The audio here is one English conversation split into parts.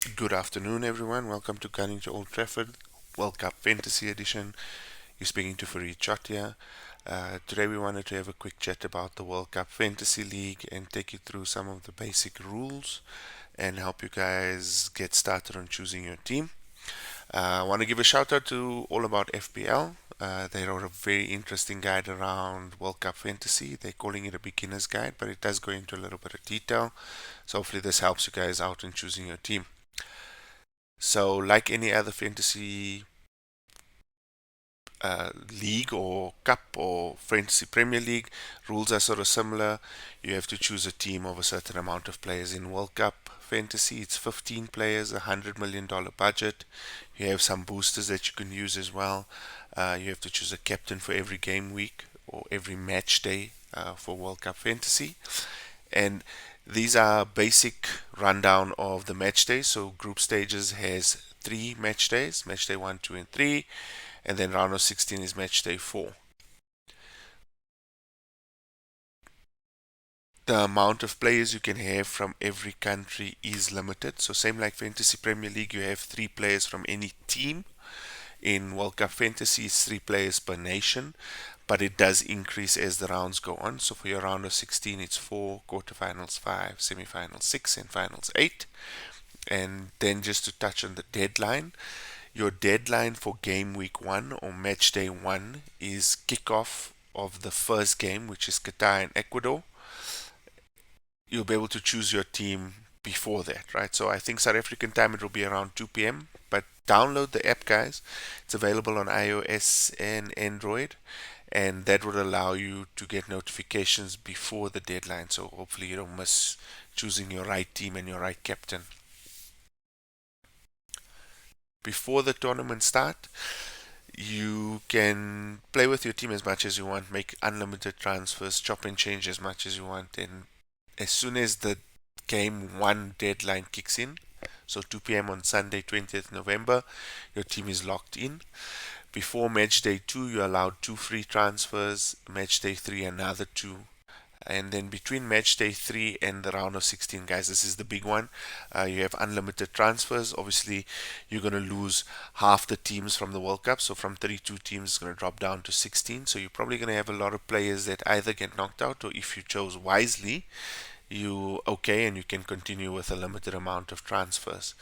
Good afternoon, everyone. Welcome to Gunning to Old Trafford World Cup Fantasy Edition. You're speaking to Faried, Chothia. Today, we wanted to have a quick chat about the World Cup Fantasy League and take you through some of the basic rules and help you guys get started on choosing your team. I want to give a shout out to All About FPL. They wrote a very interesting guide around World Cup Fantasy. They're calling it a beginner's guide, but it does go into a little bit of detail. So, hopefully, this helps you guys out in choosing your team. So, like any other fantasy league or cup or fantasy Premier League, rules are sort of similar. You have to choose a team of a certain amount of players. In World Cup fantasy, it's 15 players, $100 million budget. You have some boosters that you can use as well. You have to choose a captain for every game week or every match day for World Cup fantasy. And these are basic rundown of the match days. So group stages has three match days: match day 1, 2, and 3, and then round of 16 is match day 4. The amount of players you can have from every country is limited. So same like Fantasy Premier League, you have 3 players from any team. In World Cup Fantasy, it's 3 players per nation, but it does increase as the rounds go on. So for your round of 16, it's 4, quarterfinals 5, semifinals 6, and finals 8. And then just to touch on the deadline, your deadline for game week 1 or match day 1 is kickoff of the first game, which is Qatar and Ecuador. You'll be able to choose your team before that, right? So I think South African time it will be around 2 p.m. But download the app, guys. It's available on iOS and Android, and that would allow you to get notifications before the deadline. So hopefully you don't miss choosing your right team and your right captain. Before the tournament start, you can play with your team as much as you want, make unlimited transfers, chop and change as much as you want, and as soon as the game 1 deadline kicks in, so 2 p.m. on Sunday, 20th November, your team is locked in. Before match day 2, you're allowed 2 free transfers, match day 3, another 2. And then between match day 3 and the round of 16, guys, this is the big one. You have unlimited transfers. Obviously, you're going to lose half the teams from the World Cup. So from 32 teams, it's going to drop down to 16. So you're probably going to have a lot of players that either get knocked out, or if you chose wisely, you okay, and you can continue with a limited amount of transfers.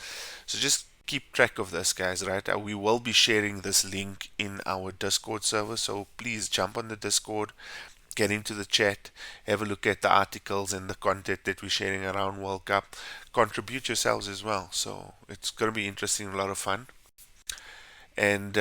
So just keep track of this, guys, right? We will be sharing this link in our Discord server, so please jump on the Discord, get into the chat, have a look at the articles and the content that we're sharing around World Cup. Contribute yourselves as well. So it's going to be interesting, a lot of fun. And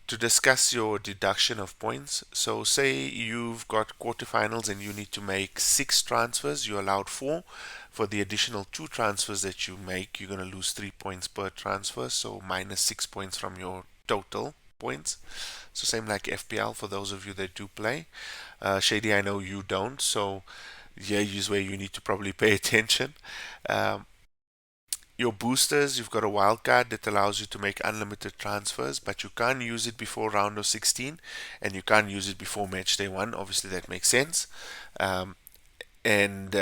to discuss your deduction of points, so say you've got quarterfinals and you need to make 6 transfers, you're allowed 4. For the additional 2 transfers that you make, you're going to lose 3 points per transfer, so minus 6 points from your total points. So same like FPL for those of you that do play. Shady, I know you don't, so yeah, is where you need to probably pay attention. Um, your boosters, you've got a wild card that allows you to make unlimited transfers, but you can't use it before round of 16, and you can't use it before match day 1. Obviously, that makes sense. Um, and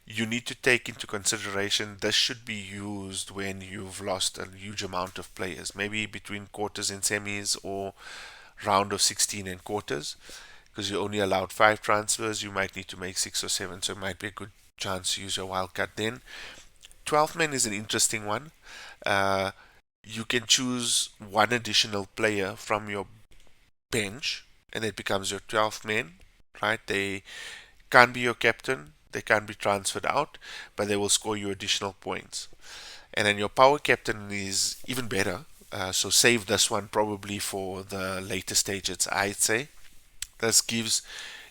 you need to take into consideration this should be used when you've lost a huge amount of players, maybe between quarters and semis, or round of 16 and quarters, because you only allowed 5 transfers. You might need to make 6 or 7, so it might be a good chance to use your wildcard then. 12th man is an interesting one. Uh, you can choose one additional player from your bench, and it becomes your 12th man, right? They can't be your captain, they can't be transferred out, but they will score you additional points. And then your power captain is even better. So save this one probably for the later stages, I'd say. This gives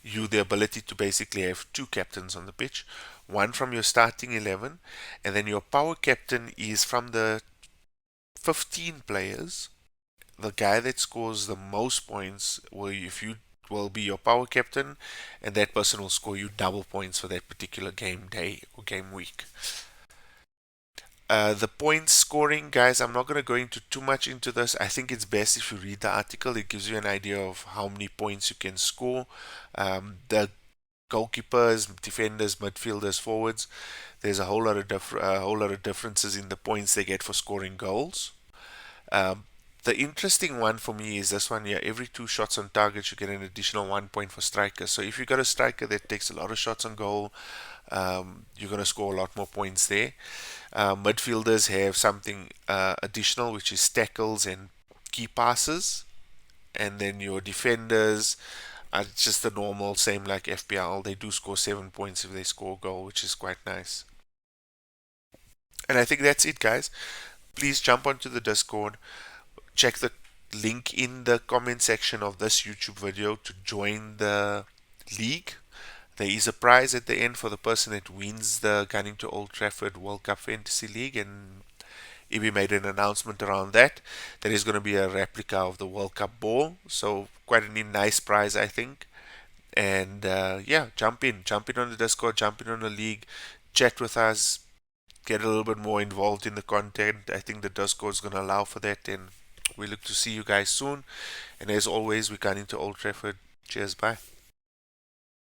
you the ability to basically have 2 captains on the pitch, one from your starting 11, and then your power captain is from the 15 players. The guy that scores the most points will, if you will be your power captain, and that person will score you double points for that particular game day or game week. The points scoring, guys, I'm not going to go into too much into this. I think it's best if you read the article. It gives you an idea of how many points you can score. The goalkeepers, defenders, midfielders, forwards. There's a whole lot of differences in the points they get for scoring goals. Um, the interesting one for me is this one here. Every two shots on target, you get an additional 1 point for striker. So if you got a striker that takes a lot of shots on goal, you're going to score a lot more points there. Midfielders have something additional, which is tackles and key passes. And then your defenders are just the normal, same like FPL. They do score 7 points if they score a goal, which is quite nice. And I think that's it, guys. Please jump onto the Discord. Check the link in the comment section of this YouTube video to join the league. There is a prize at the end for the person that wins the Gunning to Old Trafford World Cup Fantasy League, and Ibi made an announcement around that. There is going to be a replica of the World Cup ball, so quite a nice prize, I think. And yeah, jump in on the Discord, jump in on the league, chat with us, get a little bit more involved in the content. I think the Discord is going to allow for that, and we look to see you guys soon. And as always, we're going into Old Trafford. Cheers, bye.